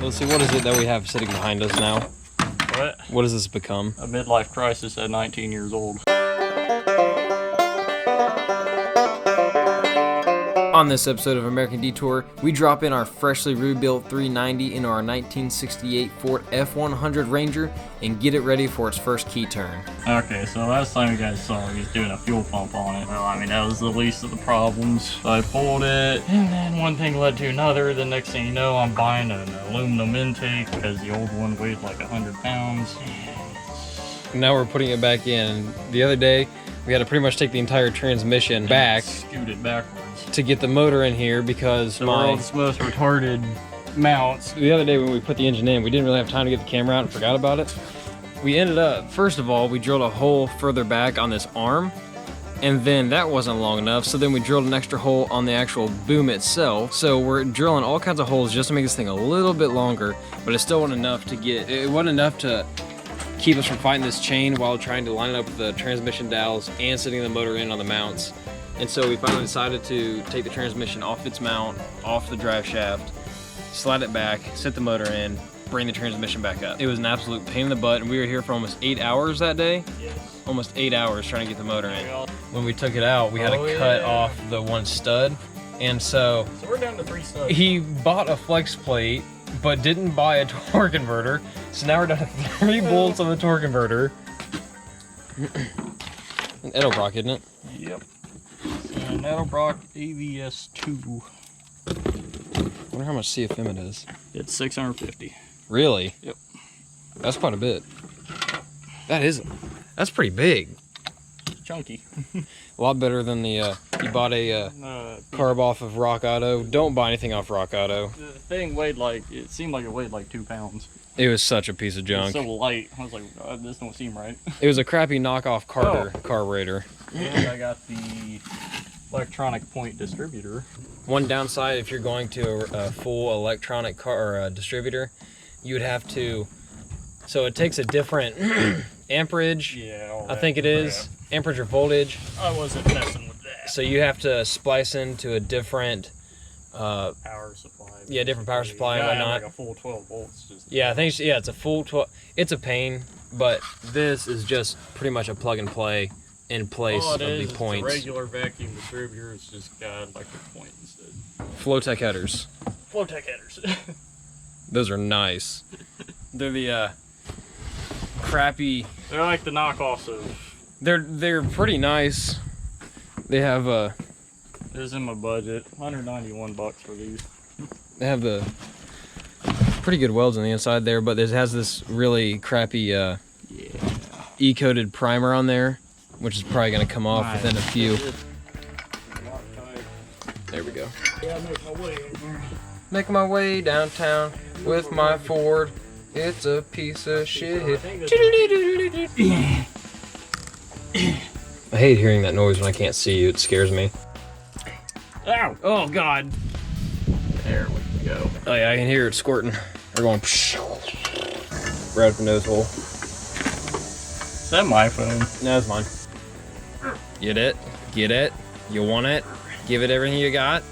let's see, what is it that we have sitting behind us now? What? What does this become? A midlife crisis at 19 years old. On this episode of American Detour, we drop in our freshly rebuilt 390 into our 1968 Ford F100 Ranger and get it ready for its first key turn. Okay, so last time you guys saw, he was doing a fuel pump on it. Well, I mean, that was the least of the problems. So I pulled it, and then one thing led to another. The next thing you know, I'm buying an aluminum intake because the old one weighed like 100 pounds. Now we're putting it back in. The other day, we had to pretty much take the entire transmission back. Scoot it backwards. To get the motor in here because the world's most retarded mounts. The other day when we put the engine in, we didn't really have time to get the camera out and forgot about it. We ended up, first of all, we drilled a hole further back on this arm, and then that wasn't long enough, so then we drilled an extra hole on the actual boom itself. So we're drilling all kinds of holes just to make this thing a little bit longer, but it still wasn't enough to get, it wasn't enough to keep us from fighting this chain while trying to line it up with the transmission dowels and sitting the motor in on the mounts. And so we finally decided to take the transmission off its mount, off the drive shaft, slide it back, set the motor in, bring the transmission back up. It was an absolute pain in the butt, and we were here for almost 8 hours that day. Yes. Almost 8 hours trying to get the motor in. When we took it out, we had to cut off the one stud, and so we're down to 3 studs. He bought a flex plate, but didn't buy a torque converter, so now we're down to 3 bolts on the torque converter. An Edelbrock, isn't it? Yep. An Edelbrock AVS2. I wonder how much CFM it is. It's 650. Really? Yep. That's quite a bit. That's pretty big. It's chunky. A lot better than the, you bought a carb off of Rock Auto. Don't buy anything off Rock Auto. The thing weighed like, it seemed like it weighed like 2 pounds. It was such a piece of junk. It was so light. I was like, oh, this don't seem right. It was a crappy knockoff carburetor. And I got the electronic point distributor. One downside, if you're going to a full electronic distributor, you would have to, so it takes a different amperage, yeah, I think it is, amperage or voltage. I wasn't messing with that. So you have to splice into a different power supply. Yeah, different power supply and whatnot. Like a full 12 volts. Yeah, I think, yeah, it's a full 12, it's a pain, but this is just pretty much a plug and play in place of the points. It's a regular vacuum distributor, it's just got electric point instead. Flowtech headers. Flowtech headers. Those are nice. They're the crappy. They're like the knockoffs of. They're pretty nice. They have This is in my budget. $191 for these. They have the pretty good welds on the inside there, but it has this really crappy E-coated primer on there, which is probably going to come off within a few. There we go. Yeah, make my way in here. Making my way downtown with my Ford. It's a piece of shit. I hate hearing that noise when I can't see you. It scares me. Ow! Oh God! There we go. Oh yeah, I can hear it squirting. They're going right up the nose hole. Is that my phone? No, it's mine. Get it? Get it? You want it? Give it everything you got?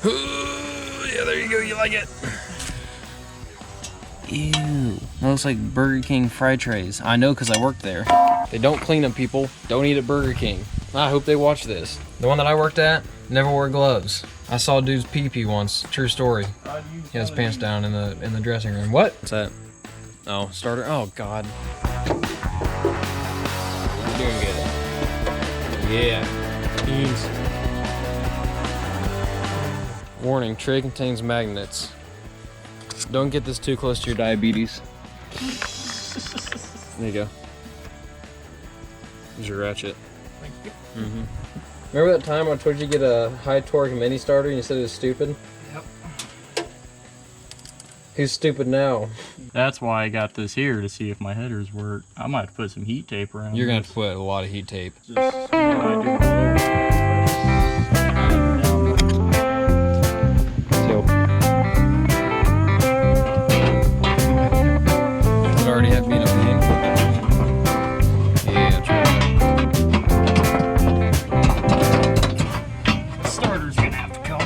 Yeah, there you go. You like it? Ew. That looks like Burger King fry trays. I know because I worked there. They don't clean them, people. Don't eat at Burger King. I hope they watch this. The one that I worked at never wore gloves. I saw a dude's pee-pee once. True story. He had his pants down in the dressing room. What? What's that? Oh, starter. Oh God. You're doing good. Yeah. Beans. Warning, tray contains magnets. Don't get this too close to your diabetes. There you go. Here's your ratchet. Thank you. Mm-hmm. Remember that time I told you to get a high torque mini starter and you said it was stupid? Yep. Who's stupid now? That's why I got this here, to see if my headers work. I might have to put some heat tape around. You're gonna have to put a lot of heat tape. Just, Does it already have beat up pain? Yeah, try the starter's gonna have to come.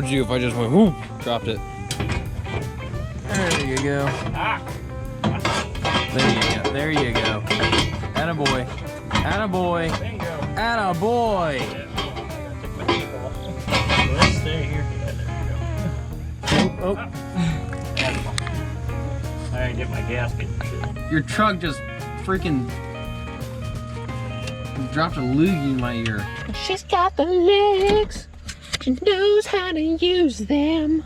would you do if I just went whoop, dropped it? There you go. There you go. There you go. Attaboy. Attaboy. Attaboy. Let's stay here. Oh. I gotta get my gasket and shit. Your truck just freaking dropped a loogie in my ear. She's got the legs. She knows how to use them.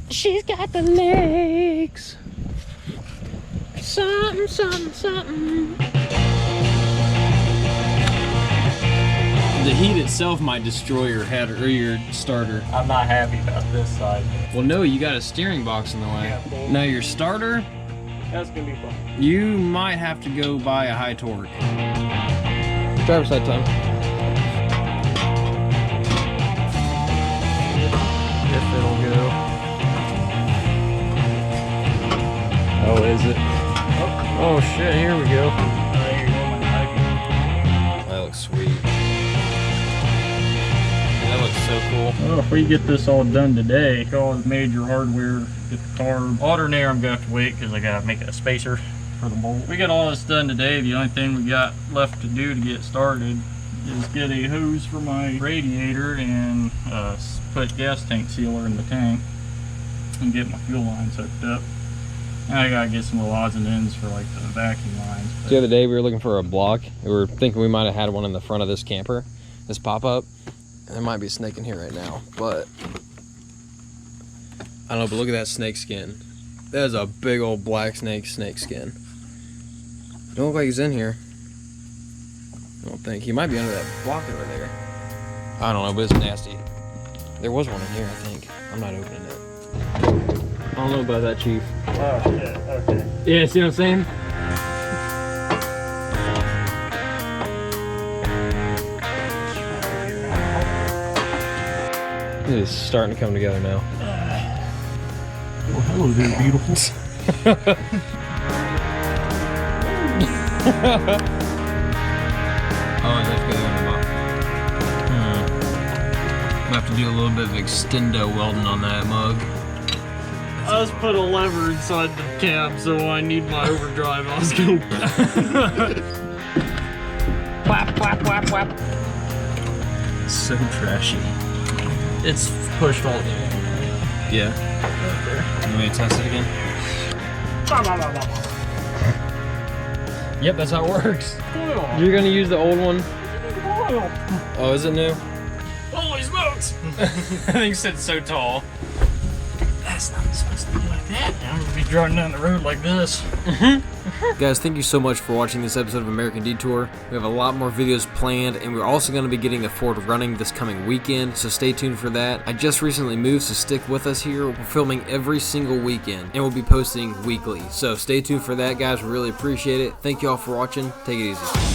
She's got the legs. Something, something, something. The heat itself might destroy your head or your starter. I'm not happy about this side. Well, no, you got a steering box in the way. Yeah, well, Now your starter, that's gonna be fun. you might have to go buy a high torque. Driver's side time. If it'll go. Oh, is it? Oh shit, here we go. That looks sweet. That looks so cool. Well, if we get this all done today, get all the major hardware, get the carb. Alternator, I'm gonna have to wait because I gotta make a spacer for the bolt. We got all this done today. The only thing we got left to do to get started is get a hose for my radiator and put gas tank sealer in the tank and get my fuel lines hooked up. Now I gotta get some little odds and ends for like the vacuum lines. But The other day we were looking for a block. We were thinking we might have had one in the front of this camper, this pop-up. There might be a snake in here right now, but I don't know, but look at that snake skin. That is a big old black snake skin. Don't look like he's in here. I don't think. He might be under that block over there. I don't know, but it's nasty. There was one in here, I think. I'm not opening it. I don't know about that, Chief. oh shit, okay. Yeah, see what I'm saying? It is starting to come together now. Well, hello there, beautiful. Oh, that's good on the bottom. Might have to do a little bit of extendo welding on that mug. I just put a lever inside the cab, so when I need my overdrive, I was going Whap, whap, whap, whap. So trashy. It's pushed all the way. Yeah. You want me to test it again? Yep, that's how it works. Oil. You're gonna use the old one? Oil. Oh, is it new? Holy smokes! I think it said so tall. That's not supposed to be like that. I'm gonna be driving down the road like this. Guys, thank you so much for watching this episode of American Detour. We have a lot more videos planned, and we're also going to be getting the Ford running this coming weekend, so stay tuned for that. I just recently moved, so stick with us here. We're filming every single weekend, and we'll be posting weekly. So stay tuned for that, guys. We really appreciate it. Thank you all for watching. Take it easy.